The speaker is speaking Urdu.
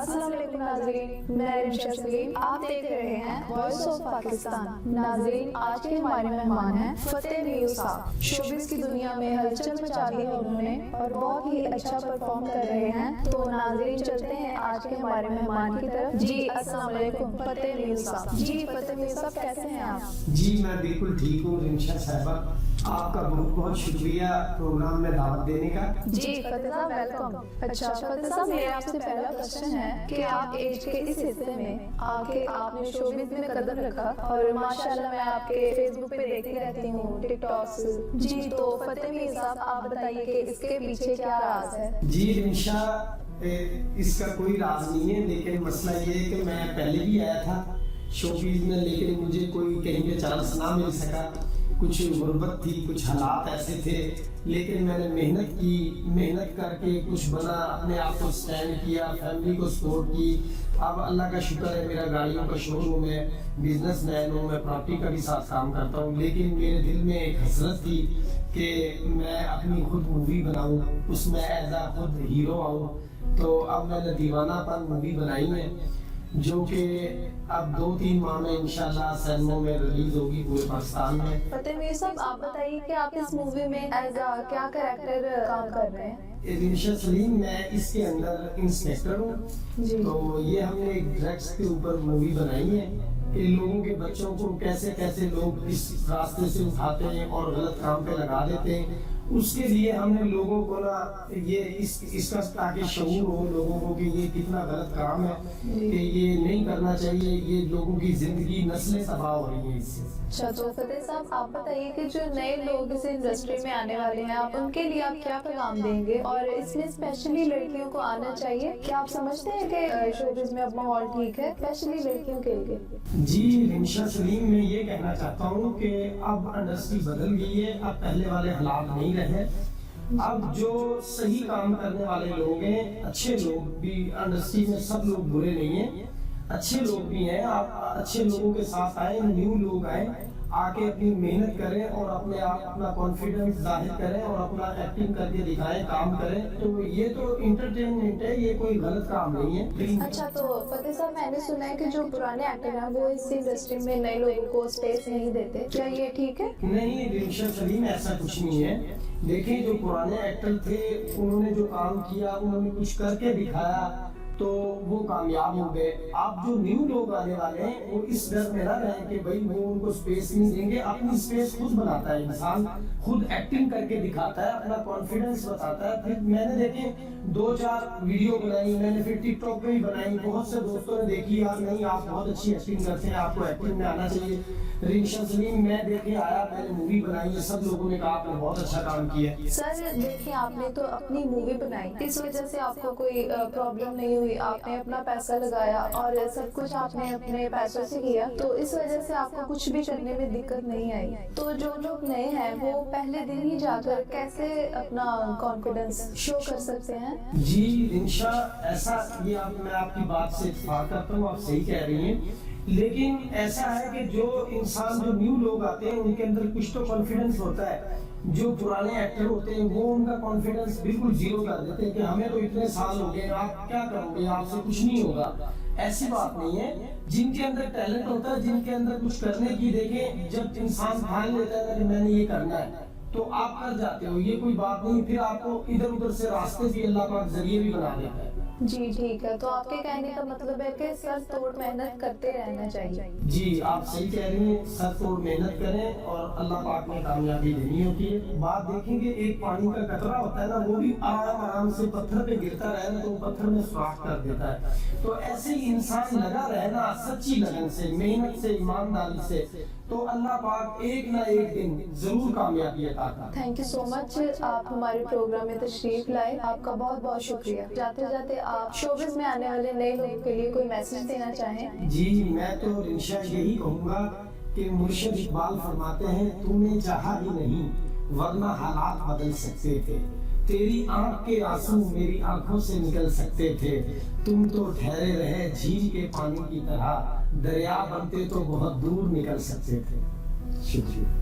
السلام علیکم ناظرین، میں رمشا سلیم، آپ دیکھ رہے ہیں وائس آف پاکستان۔ ناظرین، آج کے ہمارے مہمان ہیں فتح میو صاحب۔ شوبز کی دنیا میں ہلچل مچا دی ہے انہوں نے اور بہت ہی اچھا پرفارم کر رہے ہیں۔ تو ناظرین چلتے ہیں آج کے ہمارے مہمان کی طرف۔ جی السلام علیکم فتح میو صاحب۔ جی فتح میو صاحب کیسے ہیں آپ؟ جی میں بالکل ٹھیک ہوں رمشا صاحبہ، آپ کا بہت بہت شکریہ پروگرام میں دعوت دینے کا۔ جی فتح صاحب ویلکم۔ اچھا فتح صاحب، میرا آپ سے پہلا کوشچن ہے کہ آپ ایج کے اس حصے میں آ کے آپ نے شوبز میں قدم رکھا اور ماشاءاللہ میں آپ کے فیس بک پہ دیکھتی رہتی ہوں، ٹک ٹاکس۔ جی تو فتح میو صاحب آپ بتائیے کہ اس کے پیچھے کیا راز ہے؟ جی رمشا، اس کا کوئی راز نہیں ہے، لیکن مسئلہ یہ ہے کہ میں پہلے بھی آیا تھا شوبز میں، لیکن مجھے کوئی کہیں پہ چانس نہ مل سکا، کچھ غربت تھی، کچھ حالات ایسے تھے، لیکن میں نے محنت کی، محنت کر کے کچھ بنا، اپنے آپ کو اسٹینڈ کیا، فیملی کو سپورٹ کی۔ اب اللہ کا شکر ہے، میرا گاڑیوں کا شو روم ہے، بزنس مین ہوں، میں پراپرٹی کا بھی ساتھ کام کرتا ہوں، لیکن میرے دل میں ایک حسرت تھی کہ میں اپنی خود مووی بناؤں، اس میں ایز اے خود ہیرو آؤں۔ تو اب میں نے دیوانہ پن مووی بنائی ہے، جو کہ اب 2-3 ماہ میں انشاءاللہ سینموں میں ریلیز ہوگی پورے پاکستان میں۔ فتح میو صاحب آپ بتائیے کہ آپ اس مووی میں ایز کیا کریکٹر کام کر رہے ہیں؟ رمشا سلیم، میں اس کے اندر انسپیکٹر ہوں۔ تو یہ ہم نے ایک ڈرگس کے اوپر مووی بنائی ہے کہ لوگوں کے بچوں کو کیسے کیسے لوگ اس راستے سے اٹھاتے ہیں اور غلط کام پہ لگا دیتے ہیں۔ اس کے لیے ہم نے لوگوں کو نا یہ اس کا تاکہ شعور ہو لوگوں کو کہ یہ کتنا غلط کام ہے، کہ یہ نہیں کرنا چاہیے، یہ لوگوں کی زندگی نسلیں تباہ ہو رہی ہیں اس سے۔ اچھا تو فتح صاحب آپ بتائیے کہ جو نئے لوگ اس انڈسٹری میں آنے والے ہیں، آپ ان کے لیے آپ کیا پیغام دیں گے؟ اور اس میں اسپیشلی لڑکیوں کو آنا چاہیے، کیا آپ سمجھتے ہیں کہ شوبز میں اب ماحول ٹھیک ہے اسپیشلی لڑکیوں کے لیے؟ جی رمشا سلیم، میں یہ کہنا چاہتا ہوں کہ اب انڈسٹری بدل گئی ہے، اب پہلے والے حالات نہیں رہے۔ اب جو صحیح کام کرنے والے لوگ ہیں، اچھے لوگ بھی انڈسٹری میں، سب لوگ برے نہیں ہیں، اچھے لوگ بھی ہیں، آپ اچھے لوگوں کے ساتھ آئیں، نیو لوگ آئیں، آ کے اپنی محنت کریں اور اپنے آپ اپنا کانفیڈنس ظاہر کریں اور اپنا ایکٹنگ کر کے دکھائیں، کام کریں۔ تو یہ تو انٹرٹینمنٹ ہے، یہ کوئی غلط کام نہیں ہے۔ اچھا تو فتح صاحب میں نے سنا ہے کہ جو پرانے ایکٹر ہیں وہ اس انڈسٹری میں نئے لوگوں کو اسپیس نہیں دیتے، کیا یہ ٹھیک ہے؟ نہیں رمشا سلیم، ایسا کچھ نہیں ہے۔ دیکھیں جو پرانے ایکٹر تھے، انہوں نے جو کام کیا، انہوں نے کچھ کر کے دکھایا تو وہ کامیاب ہو گئے۔ آپ جو نیو لوگ آنے والے ہیں وہ اس ڈر میں نہ رہیں کہ بھائی وہ ان کو اسپیس نہیں دیں گے۔ اپنی اسپیس خود بناتا ہے انسان، خود ایکٹنگ کر کے دکھاتا ہے، اپنا کانفیڈنس بتاتا ہے۔ پھر میں نے دیکھیں 2-4 ویڈیو بنائی، میں نے پھر ٹک ٹاک پہ بھی بنائی، بہت سے دوستوں نے دیکھی، یار نہیں آپ بہت اچھی ایکٹنگ کرتے ہیں، آپ کو ایکٹنگ میں آنا چاہیے۔ رمشا سلیم، میں دیکھے آیا، میں نے مووی بنائی ہے، سب لوگوں نے کہا آپ نے بہت اچھا کام کیا۔ سر دیکھیں آپ نے تو اپنی مووی بنائی، اس وجہ سے آپ کو کوئی پرابلم نہیں ہوئی، آپ نے اپنا پیسہ لگایا اور سب کچھ آپ نے اپنے پیسوں سے کیا، تو اس وجہ سے آپ کو کچھ بھی کرنے میں دقت نہیں آئی۔ تو جو لوگ نئے ہیں وہ پہلے دن ہی جا کر کیسے اپنا کانفیڈنس شو کر سکتے ہیں؟ جی رمشا، ایسا یہ میں آپ کی بات سے اتفاق کرتا ہوں، آپ صحیح کہہ رہی ہیں، لیکن ایسا ہے کہ جو انسان جو نیو لوگ آتے ہیں ان کے اندر کچھ تو کانفیڈنس ہوتا ہے۔ جو پرانے ایکٹر ہوتے ہیں وہ ان کا کانفیڈنس بالکل زیرو کر دیتے ہیں کہ ہمیں تو اتنے سال ہو گئے، آپ کیا کرو گے، آپ سے کچھ نہیں ہوگا۔ ایسی بات نہیں ہے، جن کے اندر ٹیلنٹ ہوتا ہے، جن کے اندر کچھ کرنے کی، دیکھیں جب انسان ٹھان لیتا ہے کہ میں نے یہ کرنا ہے تو آپ کر جاتے ہو، یہ کوئی بات نہیں، پھر آپ کو ادھر ادھر سے راستے بھی اللہ پاک ذریعے بھی بنا دیتا ہے۔ جی ٹھیک ہے، تو آپ کے کہنے کا مطلب ہے کہ سر توڑ محنت کرتے رہنا چاہیے۔ جی آپ صحیح کہہ رہی ہیں، سر توڑ محنت کریں اور اللہ پاک نے کامیابی دینی ہوتی ہے۔ بات دیکھیں گے، ایک پانی کا قطرہ ہوتا ہے نا، وہ بھی آرام سے پتھر پہ گرتا رہے نا تو وہ پتھر میں سوراخ کر دیتا ہے۔ تو ایسے ہی انسان لگا رہے نا سچی لگن سے، محنت سے، ایمانداری سے، تو اللہ پاک ایک نہ ایک دن ضرور کامیابی عطا کرتا ہے۔ تھینک یو سو مچ، آپ ہمارے پروگرام میں تشریف لائے، آپ کا بہت بہت شکریہ۔ جاتے جاتے آپ شوبز میں آنے والے نئے لوگوں کے لیے کوئی میسج دینا چاہیں؟ جی میں تو رمشا یہی کہوں گا کہ مرشد اقبال فرماتے ہیں، تو نے چاہا ہی نہیں ورنہ حالات بدل سکتے تھے، تیری آنکھ کے آنسو میری آنکھوں سے نکل سکتے تھے، تم تو ٹھہرے رہے جھیل کے پانی کی طرح، دریا بنتے تو بہت دور نکل سکتے تھے۔ شکریہ۔